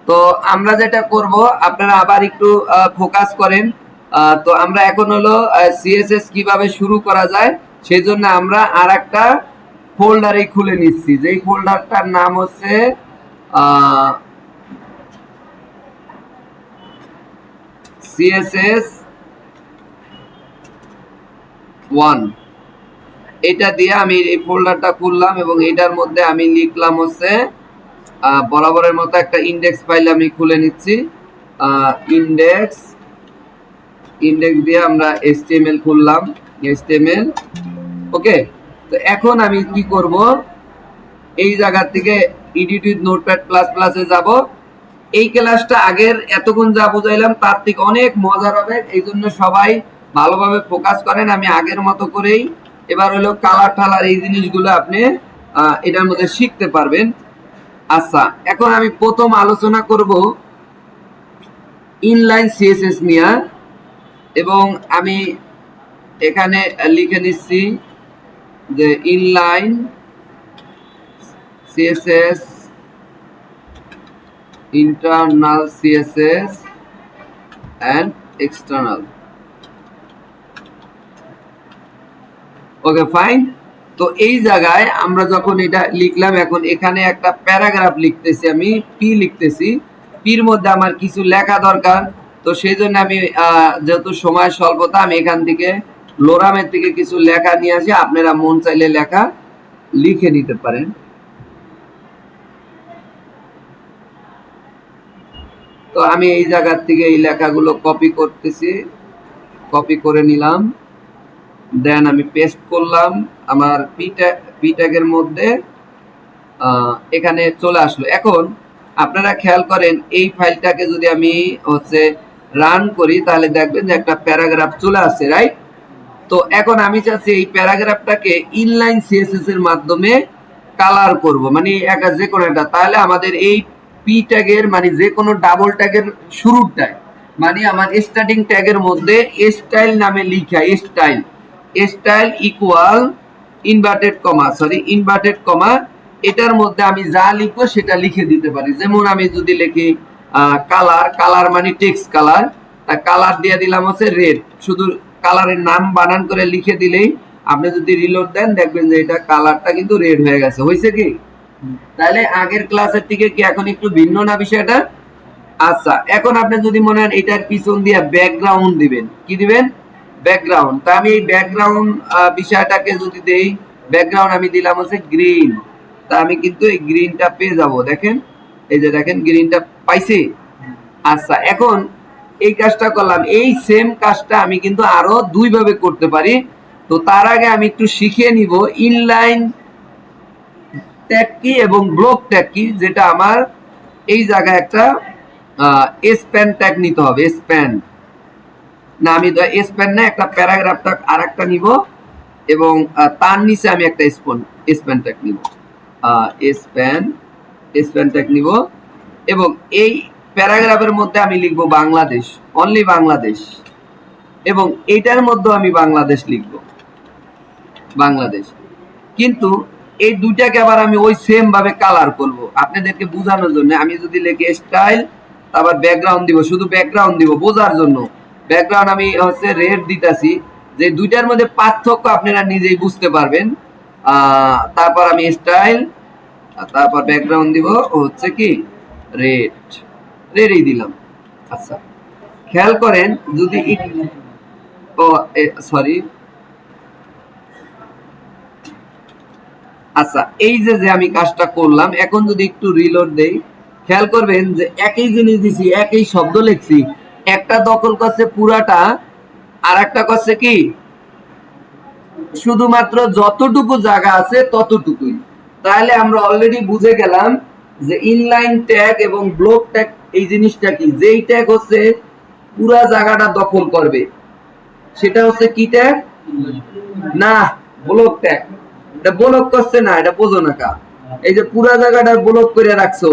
তো আমরা যেটা করব, আপনারা আবার একটু ফোকাস করেন। তো আমরা এখন হলো সিএসএস কিভাবে শুরু করা যায় সেই জন্য আমরা আর একটা ফোল্ডারে খুলে নিচ্ছি, যেই ফোল্ডারটার নাম হচ্ছে সিএসএস 1। এটা দিয়ে আমি এই ফোল্ডারটা খুললাম এবং এটার মধ্যে আমি লিখলাম হচ্ছে বরাবরের মতো একটা ইন্ডেক্স ফাইল আমি খুলে নিচ্ছি। ইন্ডেক্স দিয়ে আমরা HTML খুললাম, HTML। ওকে, তো এখন আমি কি করব, এই জায়গা থেকে এডিট উইথ নোটপ্যাড প্লাস প্লাসে যাব। এই ক্লাসটা আগের এতক্ষণ যা বুঝাইলাম তার থেকে অনেক মজার হবে, এই জন্য সবাই ভালোভাবে ফোকাস করেন। আমি আগের মতো করেই এবার হলো কালার টালার এই জিনিসগুলো আপনি এটার মধ্যে শিখতে পারবেন। আচ্ছা, এখন আমি প্রথম আলোচনা করব ইনলাইন সিএসএস নিয়ে, এবং আমি এখানে লিখে নিচ্ছি যে inline CSS, internal CSS and external. Okay fine. তো এই জায়গায় আমরা যখন এটা লিখলাম, এখন এখানে একটা প্যারাগ্রাফ লিখতেছি, আমি পি লিখতেছি, পির মধ্যে আমার কিছু লেখা দরকার। তো সেই জন্য আমি যেহেতু সময় স্বল্পতা, আমি এখান থেকে লোরামের থেকে কিছু লেখা নিয়ে আসি, আপনারা মন চাইলে লেখা লিখে নিতে পারেন। তো আমি এই জায়গার থেকে এই লেখাগুলো কপি করতেছি, কপি করে নিলাম, দেন আমি পেস্ট করলাম আমার পি ট্যাগের মধ্যে, এখানে চলে আসলো। এখন আপনারা খেয়াল করেন, এই ফাইলটাকে যদি আমি হচ্ছে রান করি তাহলে দেখবেন যে একটা প্যারাগ্রাফ চলে আসছে, রাইট? তো এখন আমি চাচ্ছি এই প্যারাগ্রাফটাকে ইনলাইন সিএসএস এর মাধ্যমে কালার করব, মানে একটা যে কোনো একটা। তাহলে আমাদের এই পি ট্যাগের মানে যে কোনো ডাবল ট্যাগের শুরুটায়, মানে আমার স্টার্টিং ট্যাগের মধ্যে স্টাইল নামে লিখা, স্টাইল ইকুয়াল ইনভার্টেড কমা, এটার মধ্যে আমি যা লিখবো সেটা লিখে দিতে পারি। যেমন আমি যদি লিখি কালার মানে টেক্সট কালার, তা কালার দিয়ে দিলাম হচ্ছে রেড, শুধু কালারের নাম বানান করে লিখে দিলেই আপনি যদি রিলোড দেন দেখবেন যে এটা কালারটা কিন্তু রেড হয়ে গেছে। হয়েছে কি? তাহলে আগের ক্লাসের থেকে কি এখন একটু ভিন্ন না বিষয়টা? আচ্ছা, এখন আপনি যদি মনে হয় এটার পিছন দিয়ে ব্যাকগ্রাউন্ড দিবেন, কি দিবেন? ব্যাকগ্রাউন্ড। তা আমি এই ব্যাকগ্রাউন্ড বিষয়টাকে যদি দেই, ব্যাকগ্রাউন্ড আমি দিলাম হচ্ছে গ্রিন, তা আমি কিন্তু এই গ্রিনটা পেয়ে যাব। দেখেন, এই যে দেখেন গ্রিনটা পাইছি। আচ্ছা, এখন এই কাজটা করলাম, এই সেম কাজটা আমি কিন্তু আরো দুই ভাবে করতে পারি। তো তার আগে আমি একটু শিখিয়ে নিব ইনলাইন ট্যাগ কি এবং ব্লক ট্যাগ কি, যেটা আমার এই জায়গায় একটা স্প্যান ট্যাগ নিতে হবে। স্প্যান না, আমি স্প্যান না, একটা প্যারাগ্রাফটা আর একটা নিব এবং তার নিচে আমি একটা স্প্যান ট্যাগ নিব, স্প্যান ট্যাগ নিব, এবং এই প্যারাগ্রাফের মধ্যে আমি লিখব বাংলাদেশ, অনলি বাংলাদেশ, এবং এইটার মধ্যে আমি বাংলাদেশ লিখব, বাংলাদেশ। কিন্তু এই দুইটাকে আবার আমি ওই সেম ভাবে কালার করব আপনাদেরকে বোঝানোর জন্য। আমি যদি লিখি স্টাইল, তারপর ব্যাকগ্রাউন্ড দিব, শুধু ব্যাকগ্রাউন্ড দিব বোঝার জন্য। ব্যাকগ্রাউন্ড আমি হচ্ছে রেড দিতাছি, যে দুইটার মধ্যে পার্থক্য আপনারা নিজেই বুঝতে পারবেন। তারপর আমি স্টাইল, তারপর ব্যাকগ্রাউন্ড দিব হচ্ছে কি রেডই দিলাম। আচ্ছা, খেয়াল করেন যদি সরি, আচ্ছা এই যে আমি কাজটা করলাম, এখন যদি একটু রিলোড দেই, খেয়াল করবেন যে একই জিনিস দিছি, একই শব্দ লিখছি, একটা দখল করছে পুরাটা, আর একটা করছে কি শুধুমাত্র যতটুকু জায়গা আছে ততটুকুই। তাহলে আমরা অলরেডি বুঝে গেলাম যে ইনলাইন ট্যাগ এবং ব্লক ট্যাগ এই জিনিসটা কি। যেই ট্যাগ হচ্ছে পুরা জায়গাটা দখল করবে সেটা হচ্ছে কি ট্যাগ? না, ব্লক ট্যাগ। এটা ব্লক করছে না, এটা বোঝো না কা। এই যে পুরা জায়গাটা ব্লক করে রাখছো,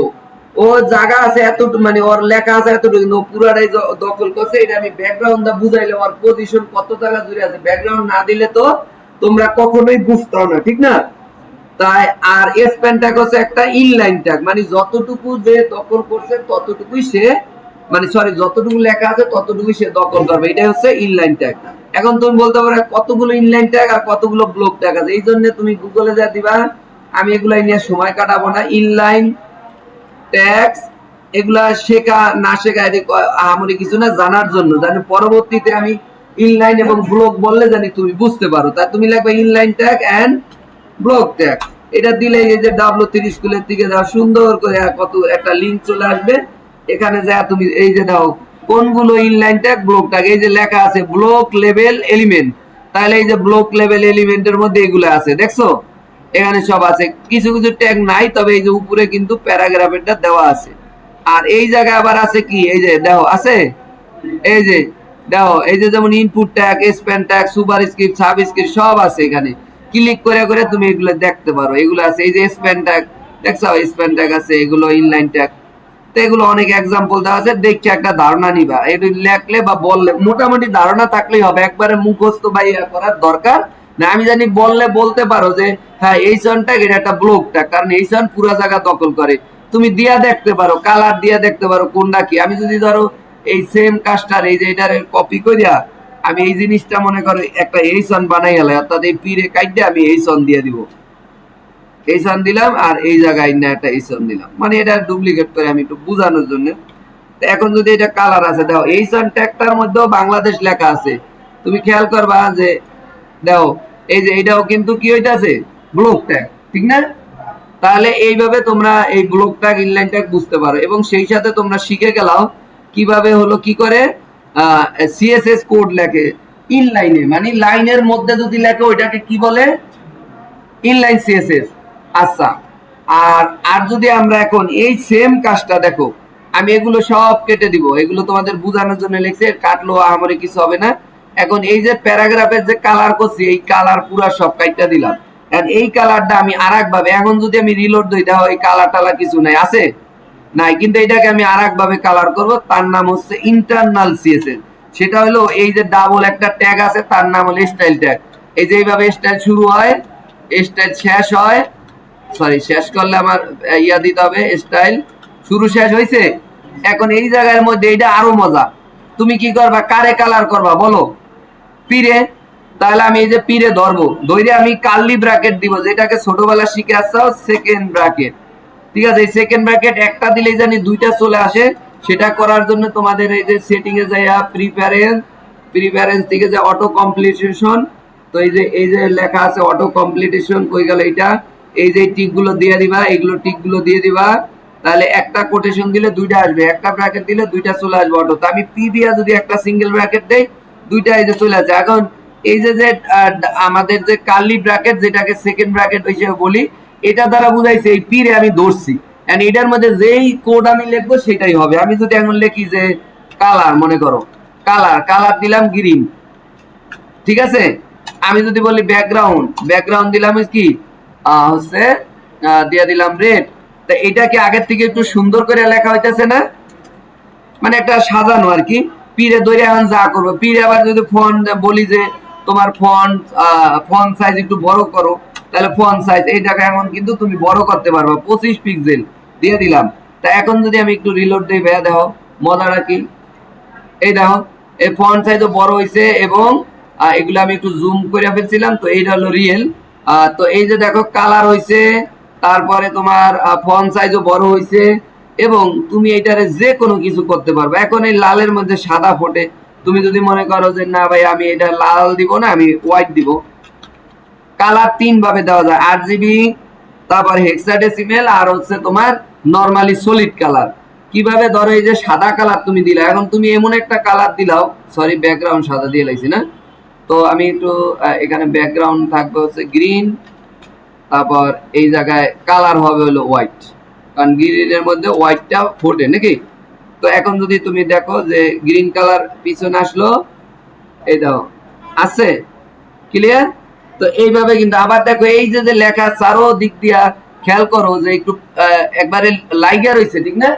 ও জায়গা আছে এতটুকু, মানে ওর লেখা আছে এতটুকু, কিন্তু পুরাটাই দখল করছে। এটা আমি ব্যাকগ্রাউন্ডটা বুঝাইলে ওর পজিশন কত জায়গা জুড়ে আছে, ব্যাকগ্রাউন্ড না দিলে তো তোমরা কখনোই বুঝতাও না, ঠিক না? তাই আর স্প্যান ট্যাগ হচ্ছে একটা ইনলাইন ট্যাগ, মানে যতটুকু যে দখল করছে ততটুকুই সে, মানে সরি যতটুকু লেখা আছে ততটুকুই সে দখল করবে, এটাই হচ্ছে ইনলাইন ট্যাগ। এখন তুমি বলতে পারো কতগুলো ইনলাইন ট্যাগ আর কতগুলো ব্লক ট্যাগ আছে, এই জন্য তুমি গুগলে যা দিবা, আমি এগুলাই নিয়ে সময় কাটাবো না। ইনলাইন ট্যাক্স এগুলা শেখা না শেখা আমাদের কিছু না, জানার জন্য, জানি পরবর্তীতে আমি ইনলাইন এবং ব্লক বললে জানি তুমি বুঝতে পারো। তাই তুমি লিখবে inline tag end block tag, এটা দিলে এই যে W3 স্কুলের দিকে যাও, সুন্দর করে কত একটা লিংক চলে আসবে, এখানে যা তুমি এই যে দাও কোনগুলো ইনলাইন ট্যাগ ব্লক ট্যাগ, এই যে লেখা আছে ব্লক লেভেল এলিমেন্ট, তাহলে এই যে ব্লক লেভেল এলিমেন্টের মধ্যে এগুলো আছে, দেখছো এখানে সব আছে। কিছু কিছু ট্যাগ নাই, তবে এই যে উপরে কিন্তু প্যারাগ্রাফেরটা দেওয়া আছে। আর এই জায়গায় আবার আছে কি, এই যে দেখো আছে, এই যে দেখো এই যে যেমন input tag, span tag, super script, sub script সব আছে এখানে, ক্লিক করে করে তুমি এগুলো দেখতে পারো। এগুলো আছে, এই যে স্প্যান ট্যাগ দেখছো, স্প্যান ট্যাগ আছে, এগুলো ইনলাইন ট্যাগ। তো এগুলো অনেক এক্সাম্পল দেওয়া আছে, দেখে একটা ধারণা নিবা, এটা লেখলে বা বললে মোটামুটি ধারণা থাকলেই হবে, একবারে মুখস্থ বা ইয়া করার দরকার না। আমি জানি বললে বলতে পারো যে হ্যাঁ এই সনটা এটা একটা ব্লক ট্যাগ, কারণ এই সন পুরো জায়গা দখল করে। তুমি দিয়া দেখতে পারো, কালার দিয়া দেখতে পারো কোনটা কি। আমি যদি ধরো এই সেম কাজটার এই যে এটার কপি করিয়া আমি এই জিনিসটা মনে করো একটা এই সন বানাই গেলে, অর্থাৎ এই পিরে কাটতে আমি এই সন দিয়ে দিব, এই সন দিলাম আর এই জায়গায় না একটা এই সন দিলাম, মানে এটা ডুপ্লিকেট করে আমি একটু বোঝানোর জন্য। এখন যদি এটা কালার আছে, দেখো এই সন ট্যাগটার মধ্যেও বাংলাদেশ লেখা আছে, তুমি খেয়াল করবা যে দেখো এই যে এটাও কিন্তু কি হইতাছে ব্লক ট্যাগ, ঠিক না? তাহলে এইভাবে তোমরা এই ব্লক ট্যাগ ইনলাইন ট্যাগ বুঝতে পারো, এবং সেই সাথে তোমরা শিখে গেলাও কিভাবে হলো কি করে সিএসএস কোড লেখে ইনলাইনে, মানে লাইনের মধ্যে যদি লেখে ওইটাকে কি বলে, ইনলাইন সিএসএস। আচ্ছা, আর আর যদি আমরা এখন এই সেম কাজটা দেখো, আমি এগুলো সব কেটে দিব, এগুলো তোমাদের বোঝানোর জন্য লিখছে, কাটলো আমারে কিছু হবে না। এখন এই যে প্যারাগ্রাফের যে কালার করছি, এই কালার পুরা সব কাটটা দিলাম, এখন এই কালারটা আমি আরেক ভাবে, এখন যদি আমি রিলোড দিই দেখো এই কালার টালার কিছু নাই, আছে নাই, কিন্তু এটাকে আমি আরেক ভাবে কালার করব, তার নাম হচ্ছে ইন্টারনাল সিএসএস। সেটা হলো এই যে ডাবল একটা ট্যাগ আছে, তার নাম হলো স্টাইল ট্যাগ। এই যে এইভাবে স্টাইল শুরু হয়, স্টাইল শেষ হয়, সরি শেষ করলে আমার ইয়া দিতে হবে, স্টাইল শুরু শেষ হয়েছে। এখন এই জায়গার মধ্যে এটা আরো মজা, তুমি কি করবা, কারে কালার করবা বলো, পিরে। তাহলে আমি এই যে পিরে ধরবো, ধরে আমি কার্লি ব্র্যাকেট দিব, যেটাকে ছোটবেলা শিখে আসছো সেকেন্ড ব্র্যাকেট, ঠিক আছে? এই সেকেন্ড ব্র্যাকেট একটা দিলেই জানি দুইটা চলে আসে। সেটা করার জন্য তোমাদের এই যে সেটিং এ যাইয়া প্রিফারেন্স থেকে যে অটো কমপ্লিটেশন, তো এই যে লেখা আছে অটো কমপ্লিটেশন, কই গেল এটা, এই যে টিক গুলো দিয়ে দিবা, এইগুলো টিক গুলো দিয়ে দিবা, তাহলে একটা কোটেশন দিলে দুইটা আসবে, একটা ব্র্যাকেট দিলে দুইটা চলে আসবে অটো। তো আমি পি দিয়া যদি একটা সিঙ্গেল ব্র্যাকেট দেই, দুইটা এই যে চলে আসে। এখন এই যে যে আমাদের যে কার্লি ব্র্যাকেট, যেটাকে সেকেন্ড ব্র্যাকেট হিসেবে বলি, এটা দ্বারা বুঝাইছে এই পি রে আমি ধরছি, এন্ড এটার মধ্যে যেই কোড আমি লিখবো সেটাই হবে। আমি যদি এখন লিখি যে কালার, মনে করো কালার, কালার দিলাম গ্রিন, ঠিক আছে? আমি যদি বলি ব্যাকগ্রাউন্ড, ব্যাকগ্রাউন্ড দিলাম কি হচ্ছে দিয়ে দিলাম রেড। তা এটা কি আগের থেকে একটু সুন্দর করে লেখা হইতেছে না, মানে একটা সাজানো আর কি। পিরে ধরে এখন যা করবো, পিরে আবার যদি ফন্ট বলি যে তোমার ফন্ট সাইজ একটু বড় করো, তাহলে ফন্ট সাইজ এই জায়গায় এখন কিন্তু তুমি বড় করতে পারবে, 25 পিক্সেল দিয়ে দিলাম। তা এখন যদি আমি একটু রিলোড দিই, ভাইয়া দেখো মজাটা কি, এই দেখো এই ফন্ট সাইজও বড় হয়েছে, এবং এগুলো আমি একটু জুম করে ফেলছিলাম, তো এইটা হলো রিয়েল। তো এই যে দেখো কালার হয়েছে, তারপরে তোমার ফন্ট সাইজও বড় হয়েছে, এবং তুমি এইটারে যে কোনো কিছু করতে পারবে। এখন এই লালের মধ্যে সাদা ফোটে, তুমি যদি মনে করো যে না ভাই আমি এটা লাল দিব না, আমি হোয়াইট দিব। কালার তিন ভাবে দেওয়া যায়, RGB, তারপর হেক্সাডেসিমেল, আর হচ্ছে তোমার নরমালি সলিড কালার। কিভাবে, ধরো এই যে সাদা কালার তুমি দিলা, এখন তুমি এমন একটা কালার দিলাও, সরি ব্যাকগ্রাউন্ড সাদা দিয়ে লাইছি না, তো আমি একটু এখানে ব্যাকগ্রাউন্ড থাকবে হচ্ছে গ্রিন, তারপর এই জায়গায় কালার হবে হলো হোয়াইট, কারণ গ্রিনের মধ্যে হোয়াইটটা ফোটে নাকি। তো এখন যদি তুমি দেখো যে গ্রিন কালার পিছনে আসলো, এই দেখো আছে, ক্লিয়ার? তো এইভাবে কিন্তু আবার দেখো এই যে যে লেখা চারো দিক দিয়া খেয়াল করো যে একটু একবারে লাইগা রয়েছে, ঠিক না?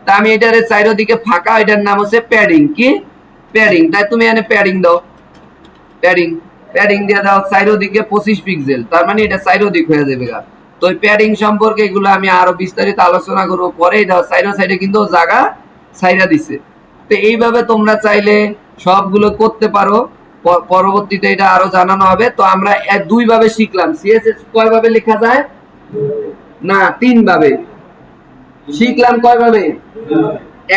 তা আমি এটারে চারোদিকে ফাঁকা, এটার নাম হচ্ছে প্যাডিং। কি প্যাডিং? তাই তুমি এখানে প্যাডিং দাও, প্যাডিং প্যাডিং দিয়ে দাও চারোদিকে 25 পিক্সেল, তার মানে এটা চারোদিক হয়ে যাবে। তো ওই প্যাডিং সম্পর্কে এগুলো আমি আরো বিস্তারিত আলোচনা করবো পরে। সাইডে কিন্তু জায়গা সাইরা দিছে। তো এইভাবে তোমরা চাইলে সবগুলো করতে পারো, পরবর্তীতে এটা আরো জানানো হবে। তো আমরা 2 ভাবে শিখলাম। সিএসএস কয় ভাবে লেখা যায়? না, 3 ভাবে শিখলাম। কয় ভাবে?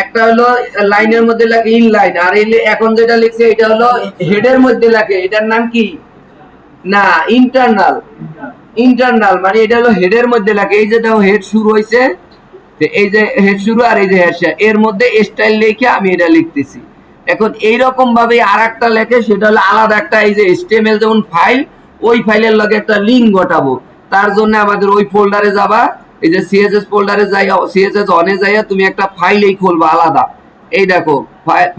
একটা হলো লাইনের মধ্যে লাগে ইন লাইন, আর এখন যেটা লিখছে এটা হলো হেডের মধ্যে লাগে, এটার নাম কি? না, ইন্টারনাল। ইন্টারনাল মানে এটা হলো হেডের মধ্যে লাগে। এই যে দেখো হেড শুরু হইছে, এই যে হেড শুরু আর এই যে হেড শেষ, এর মধ্যে স্টাইল লিখে আমি এটা লিখতেছি। এখন এইরকম ভাবে আরেকটা লেখে, সেটা হলো আলাদা একটা, এই যে HTML যেমন ফাইল, ওই ফাইলের লগে একটা লিঙ্ক ঘটাবো। তার জন্য আমাদের ওই ফোল্ডারে যাবা, এই যে সিএসএস ফোল্ডারে যাইয়া, সিএসএস অনে যাইয়া তুমি একটা ফাইলই খুলবা আলাদা। এই দেখো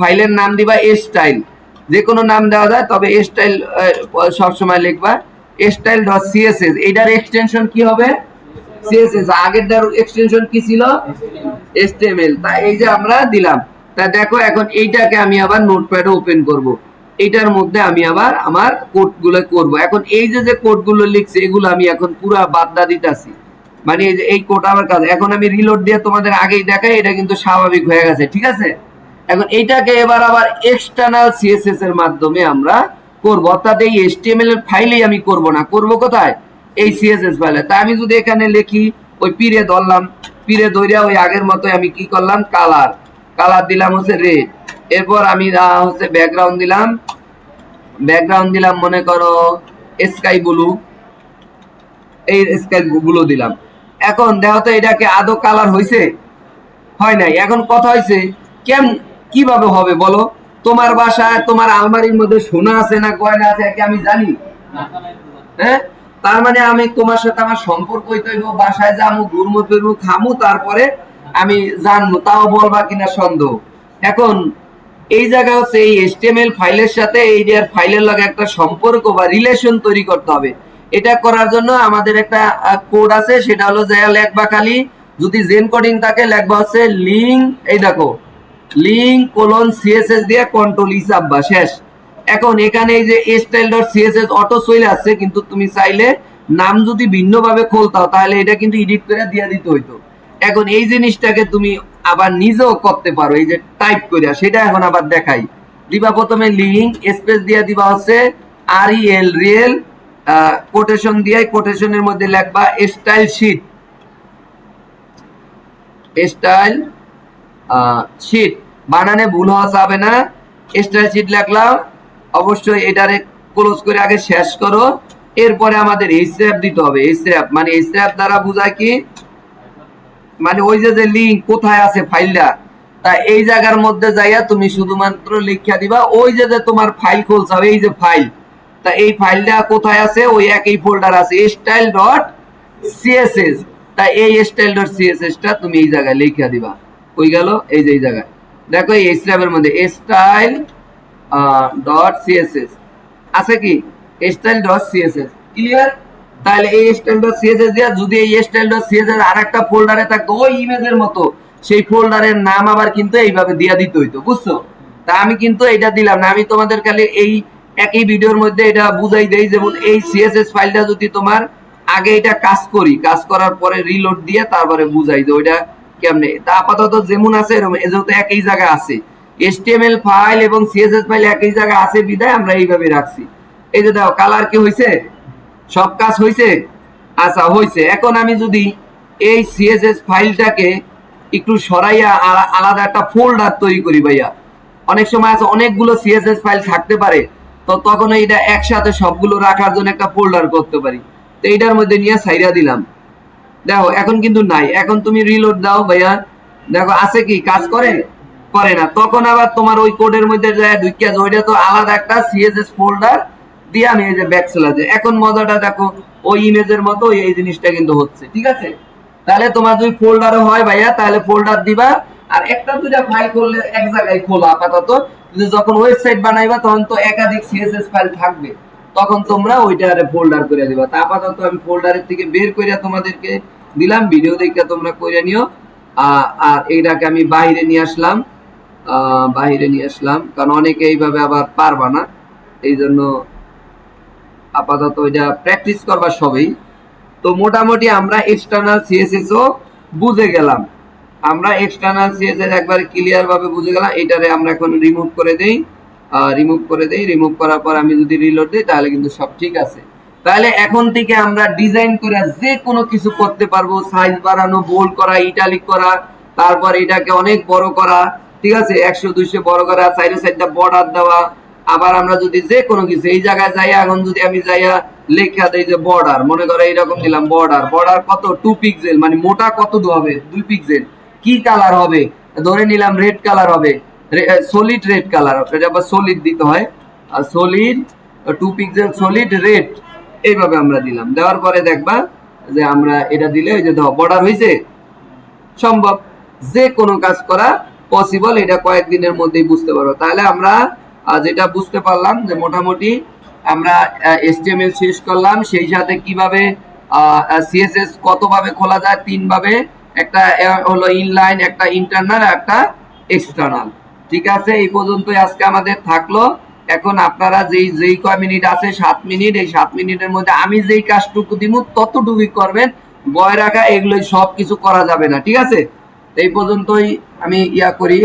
ফাইলের নাম দিবা স্টাইল, যে কোনো নাম দেওয়া যায়, তবে স্টাইল সবসময় লিখবা। স্টাইল ডট সিএসএস, এটার এক্সটেনশন কি হবে? সিএসএস। আগেরটার এক্সটেনশন কি ছিল? HTML। তা এই যে আমরা দিলাম। তা দেখো এখন এইটাকে আমি আবার নোটপ্যাডে ওপেন করব। এটার মধ্যে আমি আবার আমার কোডগুলো করব। এখন এই যে কোডগুলো লিখছি, এগুলো আমি এখন পুরো বাদদা দিতাছি। মানে এই যে এই কোড আমার কাজ। এখন আমি রিলোড দিয়ে তোমাদের আগেই দেখাই, এটা কিন্তু স্বাভাবিক হয়ে গেছে, ঠিক আছে? এখন এইটাকে এবার আবার এক্সটার্নাল সিএসএস এর মাধ্যমে আমরা করব, অর্থাৎ এই HTML এর ফাইলেই আমি করব না, করব কোথায়? এই সিএসএস ফাইলে। তা আমি যদি এখানে লিখি, ওই পীরে ধরলাম, পীরে ধরিয়া ওই আগের মতো আমি কি করলাম, কালার, কালার দিলাম হচ্ছে রেড। এরপর আমি হচ্ছে ব্যাকগ্রাউন্ড দিলাম, ব্যাকগ্রাউন্ড দিলাম মনে করো স্কাই ব্লু, এই স্কাই ব্লু দিলাম। এখন দেখো তো এটাকে আদৌ কালার হইছে? হয় নাই। এখন কথা হইছে কিভাবে হবে বলো? তোমার বাসায় তোমার আলমারির মধ্যে সোনা আছে না গয়না আছে আমি জানি? হ্যাঁ, তার মানে আমি তোমার সাথে আমার সম্পর্ক হইতে হইব, বাসায় যাবো, ঘুরমু ফিরমু, খামু, তারপরে আমি জানবো, তাও বলবা কিনা সন্দেহ। এখন এই জায়গা হচ্ছে এই HTML ফাইলের সাথে এই ফাইলের লগে একটা সম্পর্ক বা রিলেশন তৈরি করতে হবে। এটা করার জন্য আমাদের একটা কোড আছে, সেটা হলো যে লেখবা খালি, যদি জেন কোডিং থাকে লেখবা হচ্ছে লিঙ্ক, এই দেখো লিঙ্ক কোলন সিএসএস দিয়ে কন্ট্রোল ই চাপবা, শেষ। এখন এখানে এই যে style.css অটো চলে আসছে, কিন্তু তুমি চাইলে নাম যদি ভিন্নভাবে খুলতাও তাহলে এটা কিন্তু এডিট করে দিয়ে দিতে হইতো। এখন এই জিনিসটাকে তুমি আবার নিজেও করতে পারো, এই যে টাইপ করে, সেটা এখন আবার দেখাই। দিবা প্রথমে লিঙ্ক স্পেস দিয়ে দিবা হচ্ছে REL রিয়েল, কোটেশন দিয়ে কোটেশনের মধ্যে লিখবা স্টাইল শীট, স্টাইল শীট, বানানে ভুল হওয়া যাবে না। স্টাইল শীট লিখলাম, অবশ্যই এটারে ক্লোজ করে আগে শেষ করো। এরপরে আমাদের এইচএফ দিতে হবে। এইচএফ মানে এইচএফ দ্বারা বোঝায় কি, মানে ওই যে লিঙ্ক কোথায় আছে ফাইলটা, তা এই জায়গার মধ্যে যাইয়া তুমি শুধুমাত্র লিখা দিবা ওই যে তোমার ফাইল খুলছো, এই যে ফাইল, তা এই ফাইলটা কোথায় আছে, ওই একই ফোল্ডার আছে স্টাইল ডট সিএসএস। তা এই স্টাইল ডট সিএসএস টা তুমি এই জায়গায় লিখা দিবা। কই গেল? এই যে এই জায়গায় দেখো, এই এইচএফ এর মধ্যে স্টাইল ডট সিএসএস আছে কি? Style dot CSS, clear? তাহলে এই স্টাইল ডট সিএসএস দিয়া যদি এই স্টাইল ডট সিএসএস আরেকটা ফোল্ডারে থাকতো ওই ইমেজের মতো, সেই ফোল্ডারের নাম আবার কিন্তু এইভাবে দিয়া দিতে হইতো, বুঝছো? তা আমি কিন্তু এটা দিলাম না, আমি তোমাদের খালি এই একই ভিডিওর মধ্যে এটা বুঝাই দেই। যেমন এই সিএসএস ফাইলটা যদি তোমার আগে এটা কাজ করি, কাজ করার পরে রিলোড দিয়ে তারপরে বুঝাই যে ওইটা কেমনে। তা আপাতত যেমন আছে এরকম, যেহেতু একই জায়গায় আছে, HTML ফাইল এবং CSS ফাইল একই জায়গায় আছে বিধায় আমরা এইভাবে রাখছি। এই যে দেখো কালার কি হইছে, সব কাজ হইছে? আচ্ছা হইছে। এখন আমি যদি এই CSS ফাইলটাকে একটু সরাইয়া আলাদা একটা ফোল্ডার তৈরি করি, ভাইয়া অনেক সময় আছে অনেকগুলো CSS ফাইল থাকতে পারে, তো তখন এইটা একসাথে সবগুলো রাখার জন্য একটা ফোল্ডার করতে পারি। তো এইটার মধ্যে নিয়ে সাইরা দিলাম, দেখো এখন কিন্তু নাই। এখন তুমি রিলোড দাও ভাইয়া, দেখো আছে কি, কাজ করে? করে না। তখন আবার তোমার ওই কোডের মধ্যে যায় ঢুকিয়া, ওইটা তো আলাদা একটা সিএসএস ফোল্ডার দিয়ে আমি এই যে ব্যাক স্ল্যাশে, এখন মজাটা দেখো, ওই ইমেজের মতো এই জিনিসটা কিন্তু হচ্ছে, ঠিক আছে? তাহলে তোমার যদি ফোল্ডারও হয় ভাইয়া, তাহলে ফোল্ডার দিবা, আর একটা দুইটা ফাইল করলে এক জায়গায় খোলা আপাতত। কিন্তু যখন ওয়েবসাইট বানাইবা তখন তো একাধিক সিএসএস ফাইল থাকবে, তখন তোমরা ওইটারে ফোল্ডার করে দিবা। তা আপাতত আমি ফোল্ডারের থেকে বের করে তোমাদেরকে দিলাম, ভিডিও দেখে তোমরা করে নিও। আর এইটাকে আমি বাইরে নিয়ে আসলাম, বাইরে নিয়ে আসলাম, কারণ অনেকে এইভাবে আবার পারবা না, এই জন্য আপাতত এটা প্র্যাকটিস করবা সবাই। তো মোটামুটি আমরা এক্সটার্নাল সিএসএস ও বুঝে গেলাম, আমরা এক্সটার্নাল সিএসএস একবারে ক্লিয়ার ভাবে বুঝে গেলাম। এটারে আমরা এখন রিমুভ করে দেই, রিমুভ করার পর আমি যদি রিলোড দিই তাহলে কিন্তু সব ঠিক আছে। তাহলে এখন থেকে আমরা ডিজাইন করে যে কোনো কিছু করতে পারবো, সাইজ বাড়ানো, বোল্ড করা, ইটালিক করা, তারপর এটাকে অনেক বড় করা, ঠিক আছে, 100-200 বড় করা, সাইডে সাইডে বর্ডার দেওয়া। আবার আমরা যদি যে কোনো কিছু এই জায়গায় যাই, এখন যদি আমি যাইয়া লেখা দেই যে বর্ডার, মনে করো এইরকম দিলাম বর্ডার, বর্ডার কত 2 পিক্সেল, মানে মোটা কত হবে 2 পিক্সেল, কি কালার হবে ধরে নিলাম রেড কালার হবে, সলিড রেড কালার, এটা আবার সলিড দিতে হয়, আর সলিড 2 পিক্সেল সলিড রেড, এইভাবে আমরা দিলাম। দেওয়ার পরে দেখবা যে আমরা এটা দিলে ওই যে বর্ডার হয়েছে। সম্ভব, যে কোনো কাজ করা পসিবল, এটা কয়েকদিনের মধ্যেই বুঝতে পারবো। তাহলে আমরা যেটা বুঝতে পারলাম যে মোটামুটি আমরা HTML শেষ করলাম, সেই সাথে কিভাবে CSS কতভাবে খোলা যায়, 3 ভাবে, একটা হলো ইনলাইন, একটা ইন্টারনাল, একটা এক্সটার্নাল। ঠিক আছে, এই পর্যন্তই আজকে আমাদের থাকলো। এখন আপনারা যেই কয় মিনিট আছে, 7 মিনিট, এই 7 মিনিটের মধ্যে আমি যেই কাজটুকু দিব ততটুকুই করবেন, বয় রাখা এগুলোই সব কিছু করা যাবে না, ঠিক আছে। এই পর্যন্তই আমি করি।